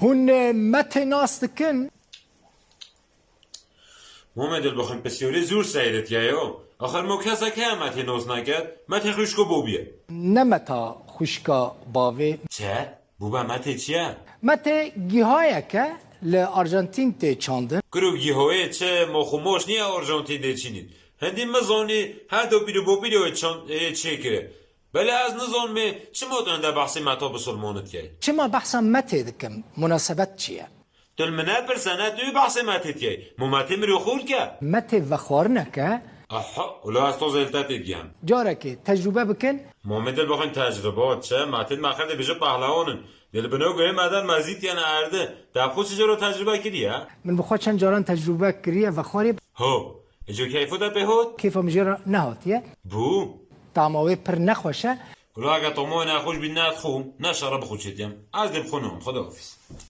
هون متى ناس دكن محمد البخن پسیوری زور سیرت یایو آخر مو کسا که متی نوز نکرد متی خوشکو بوبیه نمتا خوشکا باوی چه؟ بوبا متی چیه؟ متى جهاية که لأرجنتين تی چاندن گروگی هوی چه مخوموش نیا آرژانتین دیچینید هندی مزانی هر دو بیرو بو بیرو چه کره بله از نزان می چه مدن در بحثی متا بسلمانت که چما بحثا متى دكم مناسبت چیه دل منه پرسنه توی بحثی متت که ممتی مرو خور که متى وخوارنا که احا اولا از تو زلتت دیم جارة که تجربه بکن محمد البخن تجربات چه متت مخرد بیشه پهلوانن دل بنو گوه مدن مزید یعنی ارده در خود چجا رو تجربه کردی ها؟ من بخواد چند جاران تجربه کریه وخواری هو اجو کیفو در بهود؟ کیف مجرى نهاتیه بو طعماوی پر نخوشه ولا اگه طموح نخوش بی ندخو نه شراب خوشیدیم از دم خونم خداحافظ